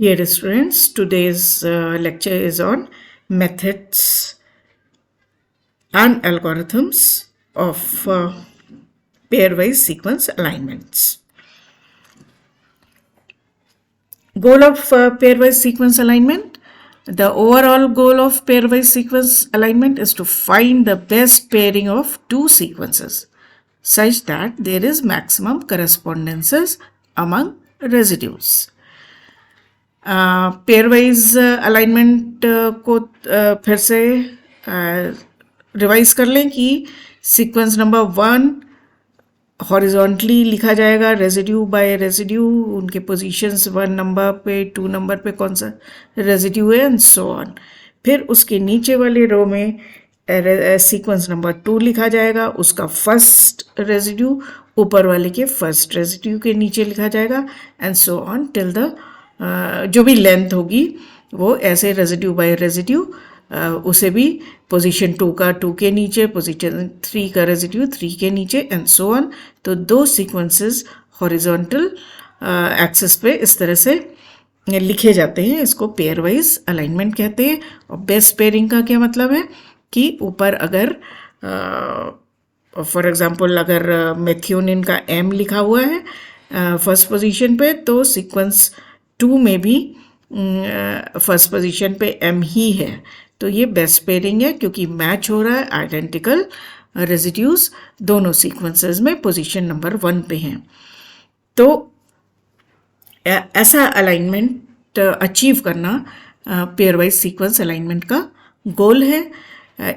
Dear students, today's lecture is on methods and algorithms of pairwise sequence alignments. Goal of pairwise sequence alignment. The overall goal of pairwise sequence alignment is to find the best pairing of two sequences such that there is maximum correspondences among residues. Pairwise alignment को फिर से revise कर लें कि sequence number 1 horizontally लिखा जाएगा residue bye residue, उनके positions 1 number पे 2 नंबर पे कौन सा रेजिड्यू है एंड सो ऑन. फिर उसके नीचे वाले रो में सीक्वेंस नंबर 2 लिखा जाएगा, उसका फर्स्ट रेजिड्यू ऊपर वाले के फर्स्ट रेजिड्यू के नीचे लिखा जाएगा and so on till the जो भी लेंथ होगी वो ऐसे रेजिड्यू बाय रेजिड्यू उसे भी पोजीशन 2 का 2 के नीचे, पोजीशन 3 का रेजिड्यू 3 के नीचे एंड सो ऑन. तो दो सीक्वेंसेस हॉरिजॉन्टल एक्सिस पे इस तरह से लिखे जाते हैं. इसको पेयर वाइज अलाइनमेंट कहते हैं. और बेस्ट पेयरिंग का क्या मतलब है कि ऊपर अगर फॉर एग्जांपल अगर मेथियोनिन का M लिखा हुआ है फर्स्ट पोजीशन पे, तो सीक्वेंस 2 में भी फर्स्ट पोजीशन पे M ही है. तो ये बेस्ट पेयरिंग है क्योंकि मैच हो रहा है आइडेंटिकल रेजिड्यूज दोनों सीक्वेंसेस में पोजीशन नंबर 1 पे हैं. तो ऐसा अलाइनमेंट अचीव करना पेयर वाइज सीक्वेंस अलाइनमेंट का गोल है.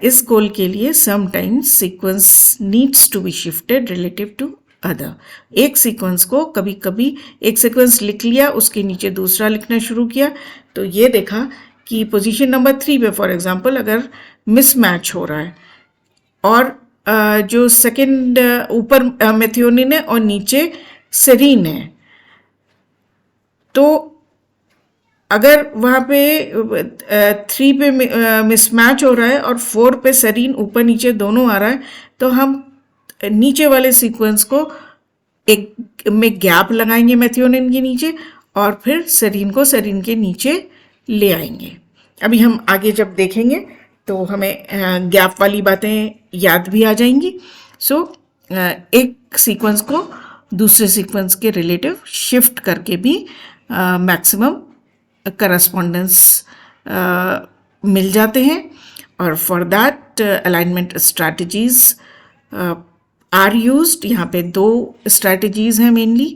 इस गोल के लिए sometimes sequence needs to be shifted relative to other. एक सीक्वेंस को कभी कभी एक सीक्वेंस लिख लिया, उसके नीचे दूसरा लिखना शुरू किया, तो ये देखा कि पोजीशन नंबर 3 पे फॉर एग्जांपल अगर मिसमैच हो रहा है और जो सेकंड ऊपर मेथियोनिन है और नीचे सेरीन है, तो अगर वहाँ पे 3 पे मिसमैच हो रहा है और 4 पे सेरीन ऊपर नीचे दोनों आ रहा है, तो हम नीचे वाले सीक्वेंस को एक में गैप लगाएंगे मेथियोनिन के नीचे और फिर सेरीन को सेरीन के नीचे ले आएंगे. अभी हम आगे जब देखेंगे तो हमें गैप वाली बातें याद भी आ जाएंगी. सो एक सीक्वेंस को दूसरे सीक्वेंस के रिलेटिव शिफ्ट करके भी मैक्सिमम करस्पॉन्डेंस मिल जाते हैं. और for that alignment strategies are used. यहाँ पे 2 स्ट्रैटेजीज हैं mainly,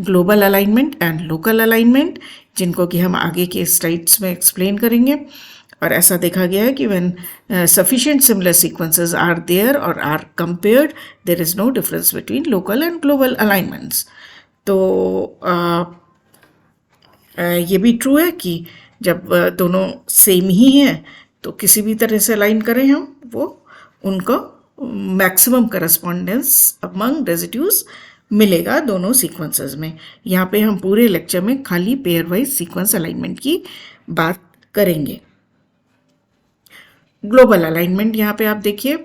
global alignment and local alignment, जिनको कि हम आगे के स्लाइड्स में एक्सप्लेन करेंगे. और ऐसा देखा गया है कि when sufficient similar sequences are there और are compared, there is no difference between local and global alignments. तो ये भी ट्रू है कि जब दोनों सेम ही हैं तो किसी भी तरह से अलाइन करें हम, वो उनको मैक्सिमम करस्पॉन्डेंस अमंग रेजिड्यूज मिलेगा दोनों सीक्वेंसेस में. यहाँ पे हम पूरे लेक्चर में खाली पेयर वाइज सीक्वेंस अलाइनमेंट की बात करेंगे. ग्लोबल अलाइनमेंट यहाँ पे आप देखिए,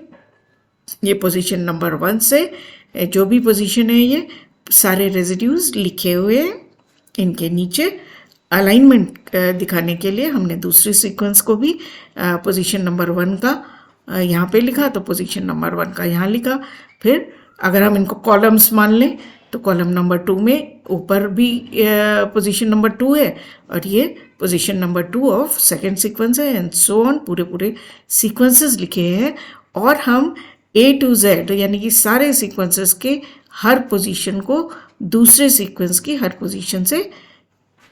ये पोजीशन नंबर 1 से जो भी पोजीशन है ये सारे रेजिड्यूज लिखे हुए हैं. इनके नीचे अलाइनमेंट दिखाने के लिए हमने दूसरी सीक्वेंस को भी पोजीशन नंबर 1 का यहाँ पे लिखा, तो पोजीशन नंबर 1 का यहाँ लिखा. फिर अगर हम इनको कॉलम्स मान लें तो कॉलम नंबर 2 में ऊपर भी पोजीशन नंबर 2 है और ये position number 2 of second sequence है एंड सो ऑन. पूरे सीक्वेंसेस लिखे हैं और हम A to Z यानी कि सारे सीक्वेंसेस के हर पोजीशन को दूसरे सीक्वेंस की हर पोजीशन से,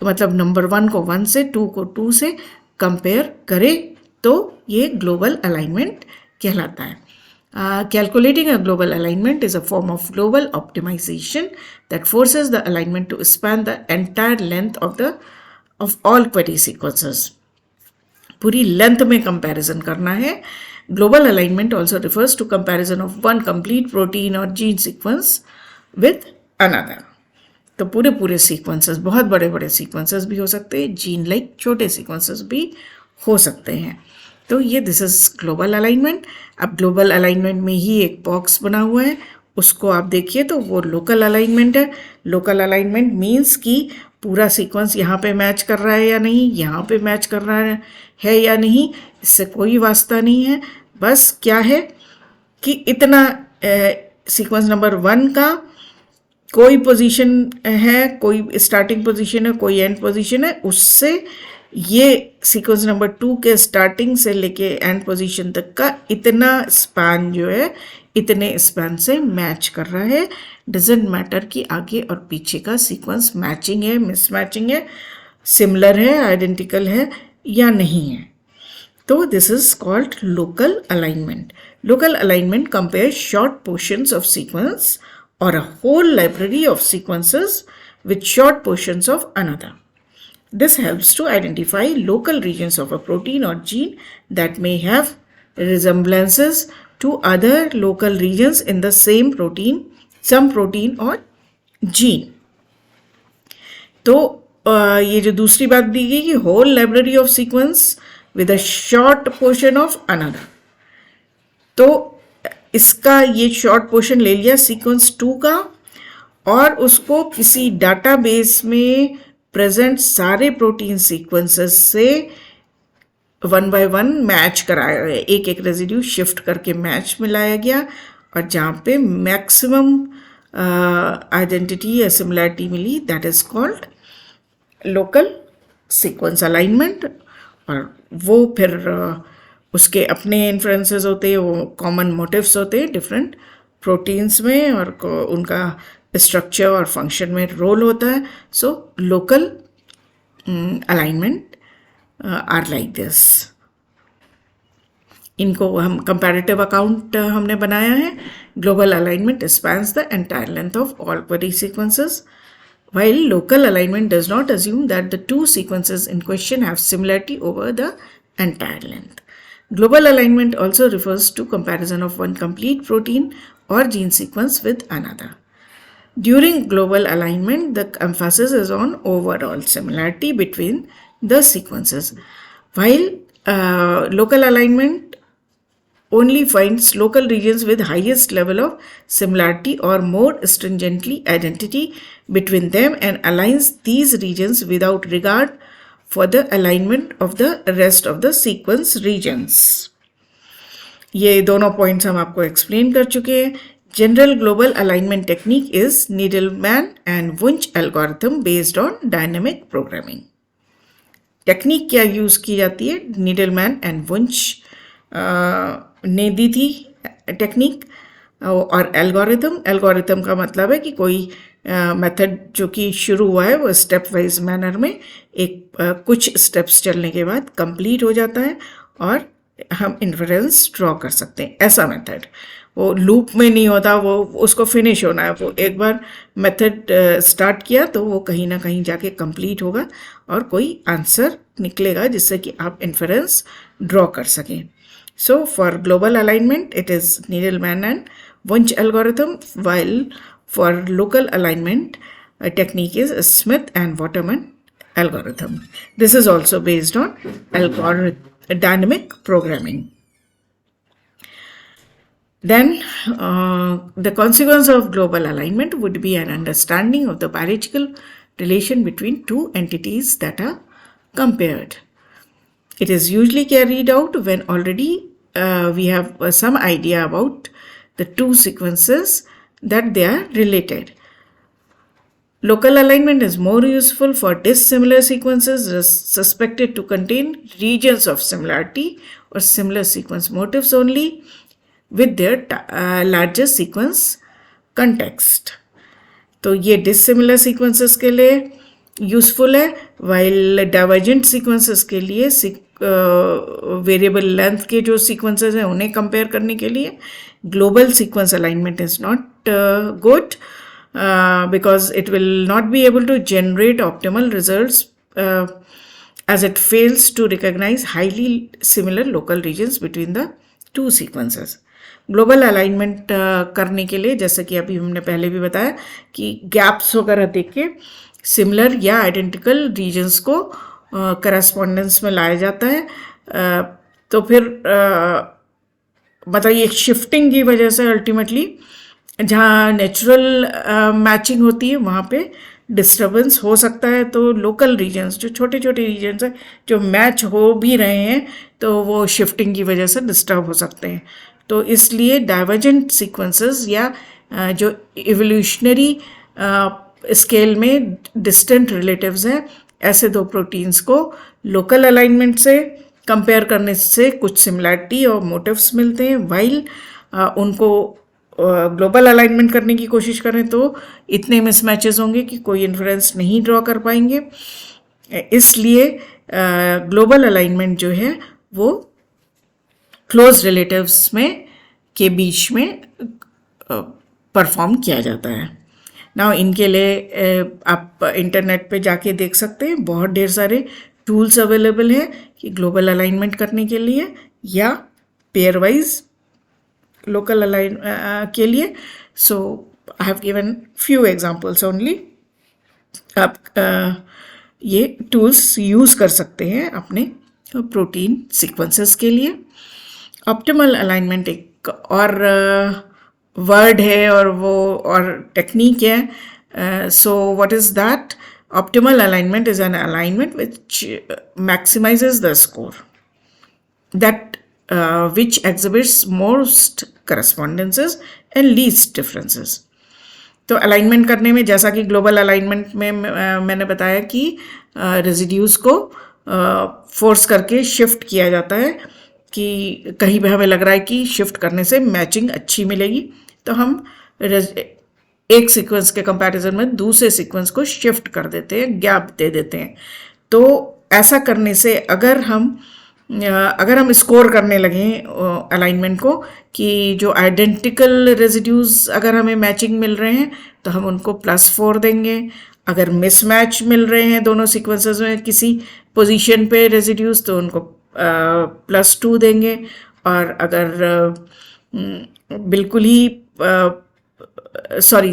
मतलब नंबर 1 को 1 से, 2 को 2 से कंपेयर करें, तो ये ग्लोबल अलाइनमेंट कहलाता है. Calculating a global alignment is a form of global optimization that forces the alignment to span the entire length of all query sequences. पूरी लेंथ में कंपैरिजन करना है. Global alignment also refers to comparison of one complete protein or gene sequence with another. तो पूरे sequences, बहुत बड़े sequences भी हो सकते हैं, जीन लाइक छोटे सीक्वेंसेस भी हो सकते हैं. तो ये दिस इज ग्लोबल अलाइनमेंट. अब ग्लोबल अलाइनमेंट में ही एक बॉक्स बना हुआ है, उसको आप देखिए तो वो लोकल अलाइनमेंट है. लोकल अलाइनमेंट मीन्स कि पूरा सीक्वेंस यहाँ पे मैच कर रहा है या नहीं, यहाँ पे मैच कर रहा है या नहीं, इससे कोई वास्ता नहीं है। बस क्या है कि इतना सीक्वेंस नंबर 1 का कोई पोजीशन है, कोई स्टार्टिंग पोजीशन है, कोई एंड पोजीशन है, उससे ये सीक्वेंस नंबर 2 के स्टार्टिंग से लेके एंड पोजीशन तक का इतना स्पैन जो है, इतने स्पैन से मैच कर रहा है। डजेंट मैटर कि आगे और पीछे का सीक्वेंस मैचिंग है, मिसमैचिंग है, सिमिलर है, आइडेंटिकल है या नहीं है। तो this is called local alignment. Local alignment compares short portions of sequence or a whole library of sequences with short portions of another. This helps to identify local regions of a protein or gene that may have resemblances to other local regions in the same protein, some protein or gene. तो ये जो दूसरी बात दी गई कि whole library of sequence with a short portion of another. तो इसका ये शॉर्ट पोर्शन ले लिया सीक्वेंस 2 का और उसको किसी डाटाबेस में प्रेजेंट सारे प्रोटीन सीक्वेंसेस से 1 by 1 मैच कराया गया, एक एक रेजिड्यू शिफ्ट करके मैच मिलाया गया और जहाँ पे मैक्सिमम आइडेंटिटी या सिमिलैरिटी मिली, that is called local sequence alignment. और वो फिर उसके अपने इन्फ्लुएंसेस होते हैं, वो कॉमन मोटिव्स होते हैं डिफरेंट प्रोटीन्स में और उनका स्ट्रक्चर और फंक्शन में रोल होता है. So local alignment are like this. इनको हम कंपैरेटिव अकाउंट हमने बनाया है. Global alignment spans the entire length of all query sequences, while local alignment does not assume that the two sequences in question have similarity over the entire length. Global alignment also refers to comparison of one complete protein or gene sequence with another. During global alignment, the emphasis is on overall similarity between the sequences, while local alignment only finds local regions with highest level of similarity or more stringently identity between them and aligns these regions without regard for the alignment of the rest of the sequence regions. ये दोनों points हम आपको explain कर चुके हैं. General global alignment technique is Needleman and Wunsch algorithm based on dynamic programming. Technique क्या use की जाती है? नीडलमैन एंड वुंच ने दी थी टेक्निक. और एल्गोरिथम का मतलब है कि कोई मेथड जो कि शुरू हुआ है वो स्टेप वाइज मैनर में एक कुछ स्टेप्स चलने के बाद कंप्लीट हो जाता है और हम इन्फरेंस ड्रॉ कर सकते हैं. ऐसा मेथड वो लूप में नहीं होता, वो उसको फिनिश होना है. वो एक बार मेथड स्टार्ट किया तो वो कहीं ना कहीं जाके कंप्लीट होगा और कोई आंसर निकलेगा जिससे कि आप इन्फरेंस ड्रॉ कर सकें. So for global alignment, it is Needleman and Wunsch algorithm, while for local alignment, a technique is Smith and Waterman algorithm. This is also based on dynamic programming. Then the consequence of global alignment would be an understanding of the biological relation between two entities that are compared. It is usually carried out when already we have some idea about the two sequences that they are related. Local alignment is more useful for dissimilar sequences suspected to contain regions of similarity or similar sequence motifs only with their larger sequence context. तो ये dissimilar sequences के लिए useful है, while divergent sequences के लिए variable length के जो sequences हैं उन्हें कंपेयर करने के लिए global sequence alignment is not good because it will not be able to generate optimal results as it fails to recognize highly similar local regions between the two sequences. Global alignment करने के लिए जैसे कि अभी हमने पहले भी बताया कि गैप्स वगैरह देख के सिमिलर या आइडेंटिकल रीजन्स को करस्पॉन्डेंस में लाया जाता है. तो फिर मतलब ये शिफ्टिंग की वजह से अल्टीमेटली जहाँ नेचुरल मैचिंग होती है वहाँ पे डिस्टर्बेंस हो सकता है, तो लोकल रीजन्स जो छोटे छोटे रीजन्स हैं जो मैच हो भी रहे हैं तो वो शिफ्टिंग की वजह से डिस्टर्ब हो सकते हैं। तो इसलिए डाइवर्जेंट सीक्वेंसेस या जो इवोल्यूशनरी स्केल में डिस्टेंट रिलेटिव्स हैं, ऐसे दो प्रोटीन्स को लोकल अलाइनमेंट से कंपेयर करने से कुछ सिमिलैरिटी और मोटिव्स मिलते हैं, वाइल उनको ग्लोबल अलाइनमेंट करने की कोशिश करें तो इतने मिसमैचेस होंगे कि कोई इन्फ्लुएंस नहीं ड्रॉ कर पाएंगे। इसलिए ग्लोबल अलाइनमेंट जो है वो क्लोज रिलेटिव्स में के बीच में परफॉर्म किया जाता है। नाउ इनके लिए आप इंटरनेट पे जाके देख सकते हैं, बहुत ढेर सारे टूल्स अवेलेबल हैं कि ग्लोबल अलाइनमेंट करने के लिए या पेयर वाइज लोकल अलाइन के लिए। So I have given few examples only. आप ये टूल्स यूज़ कर सकते हैं अपने प्रोटीन सीक्वेंसेस के लिए। ऑप्टिमल अलाइनमेंट एक और वर्ड है और वो और टेक्निक है। So what is that? Optimal alignment is an alignment which maximizes the score that which exhibits most correspondences and least differences. तो अलाइनमेंट करने में जैसा कि ग्लोबल अलाइनमेंट में मैंने बताया कि रेजिड्यूज को फोर्स करके शिफ्ट किया जाता है कि कहीं भी हमें लग रहा है कि शिफ्ट करने से मैचिंग अच्छी मिलेगी, तो हम एक सीक्वेंस के कंपैरिजन में दूसरे सीक्वेंस को शिफ्ट कर देते हैं, गैप दे देते हैं। तो ऐसा करने से अगर हम स्कोर करने लगें अलाइनमेंट को कि जो आइडेंटिकल रेजिड्यूज अगर हमें मैचिंग मिल रहे हैं तो हम उनको +4 देंगे। अगर मिसमैच मिल रहे हैं दोनों सीक्वेंसेस में किसी पोजीशन पे रेजिड्यूज तो उनको +2 देंगे। और अगर बिल्कुल ही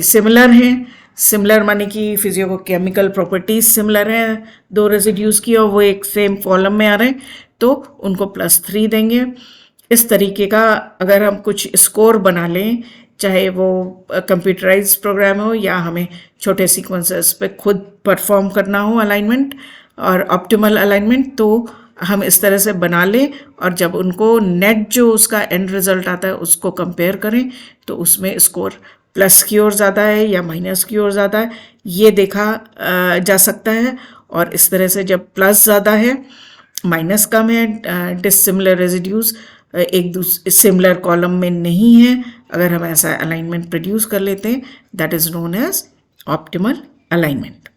सिमिलर हैं, सिमिलर माने कि फिजियोकेमिकल प्रॉपर्टीज सिमिलर हैं दो रेजिड्यूज की और वो एक सेम कॉलम में आ रहे हैं तो उनको +3 देंगे। इस तरीके का अगर हम कुछ स्कोर बना लें, चाहे वो कंप्यूटराइज्ड प्रोग्राम हो या हमें छोटे सीक्वेंसेस पे खुद परफॉर्म करना हो अलाइनमेंट और ऑप्टिमल अलाइनमेंट, तो हम इस तरह से बना लें और जब उनको नेट जो उसका एंड रिजल्ट आता है उसको कंपेयर करें तो उसमें स्कोर प्लस की ओर ज़्यादा है या माइनस की ओर ज़्यादा है, ये देखा जा सकता है। और इस तरह से जब प्लस ज़्यादा है माइनस कम है, डिसिमिलर रेजिड्यूज एक दूसरे सिमिलर कॉलम में नहीं है, अगर हम ऐसा अलाइनमेंट प्रोड्यूस कर लेते हैं, that is known as optimal alignment.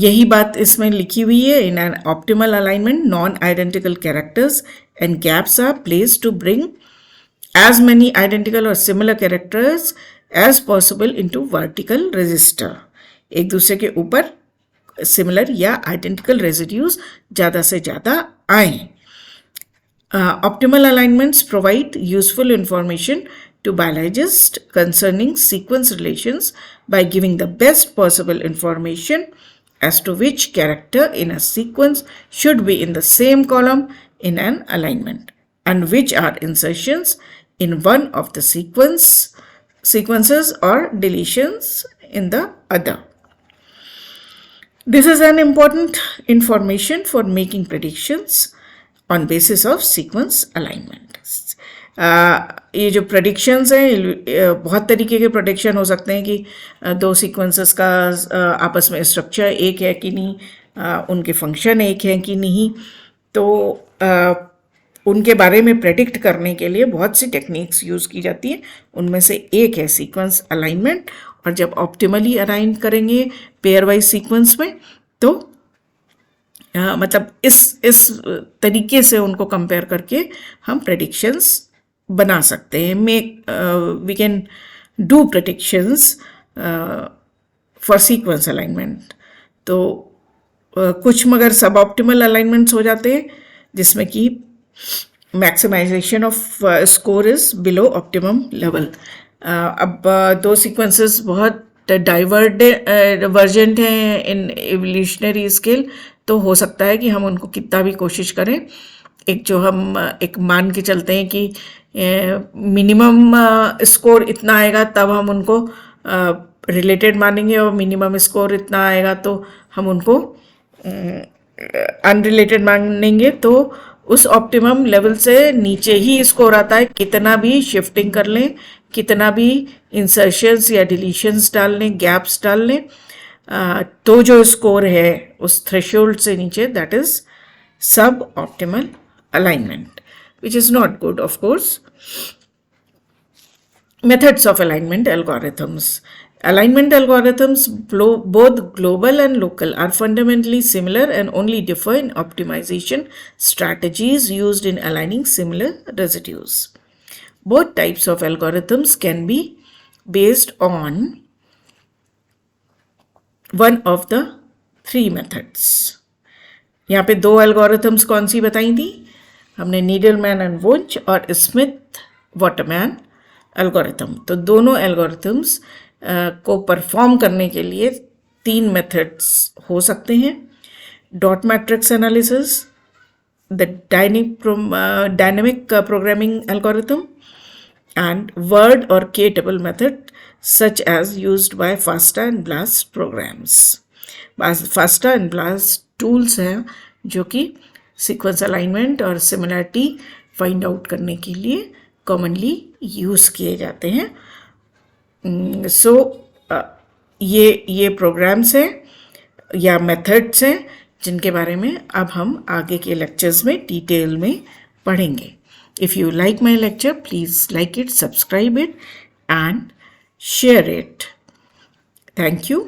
यही बात इसमें लिखी हुई है। In an optimal alignment non identical characters and gaps are placed to bring as many identical or similar characters as possible into vertical register. एक दूसरे के ऊपर सिमिलर या आइडेंटिकल रेजिड्यूज ज़्यादा से ज़्यादा आए। Optimal alignments provide useful information to biologists concerning sequence relations by giving the best possible information as to which character in a sequence should be in the same column in an alignment and which are insertions in one of the sequences or deletions in the other. This is an important information for making predictions on basis of sequence alignment. ये जो predictions हैं, बहुत तरीके के prediction हो सकते हैं कि दो sequences का आपस में structure एक है कि नहीं, उनके function एक है कि नहीं, तो उनके बारे में प्रेडिक्ट करने के लिए बहुत सी टेक्निक्स यूज़ की जाती हैं। उनमें से एक है सीक्वेंस अलाइनमेंट। और जब ऑप्टिमली अलाइन करेंगे पेयर वाइज सीक्वेंस में तो मतलब इस तरीके से उनको कंपेयर करके हम प्रेडिक्शंस बना सकते हैं। We can do predictions for sequence alignment. तो कुछ मगर सब ऑप्टिमल अलाइनमेंट्स हो जाते हैं जिसमें कि maximization of score is below optimum level. अब दो सीक्वेंसेस बहुत डाइवर्जेंट हैं इन एवोल्यूशनरी स्केल, तो हो सकता है कि हम उनको कितना भी कोशिश करें, एक जो हम एक मान के चलते हैं कि मिनिमम स्कोर इतना आएगा तब हम उनको रिलेटेड मानेंगे और मिनिमम स्कोर इतना आएगा तो हम उनको अनरिलेटेड मानेंगे, तो उस ऑप्टिमम लेवल से नीचे ही स्कोर आता है। कितना भी शिफ्टिंग कर लें, कितना भी इंसर्शंस या डिलीशंस डाल लें, गैप्स डाल लें, तो जो स्कोर है उस थ्रेशोल्ड से नीचे, दैट इज सब optimal alignment, which is not good, of course. Methods of alignment algorithms. Alignment algorithms, both global and local, are fundamentally similar and only differ in optimization strategies used in aligning similar residues. Both types of algorithms can be based on one of the three methods. यहाँ पे दो algorithms कौन सी बताई थी हमने, Needleman and वुंच और Smith Waterman algorithm. तो दोनों एल्गोरिथम्स को परफॉर्म करने के लिए तीन मेथड्स हो सकते हैं: dot matrix analysis, the dynamic programming algorithm, and word or k-table method such as used by FASTA and BLAST programs. FASTA and BLAST tools हैं जो कि सीक्वेंस अलाइनमेंट और सिमिलरिटी फाइंड आउट करने के लिए कॉमनली यूज़ किए जाते हैं। ये प्रोग्राम्स हैं या मेथड्स हैं जिनके बारे में अब हम आगे के लेक्चर्स में डिटेल में पढ़ेंगे। If you like my lecture, please like it, subscribe it, and share it. Thank you.